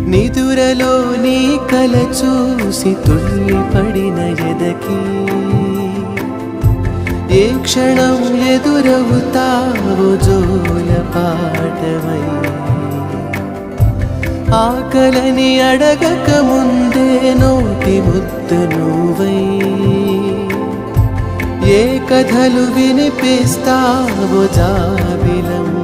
నిదురలో నీ కల చూసి తుళ్ళిపడిన ఎదకి ఏ క్షణం ఎదురవుతావో జోల పాటవై ఆకలని అడగక ముందే నోటి ముద్దు నువ్వై ఏ కథలు వినిపిస్తావో జాబిలమ్మ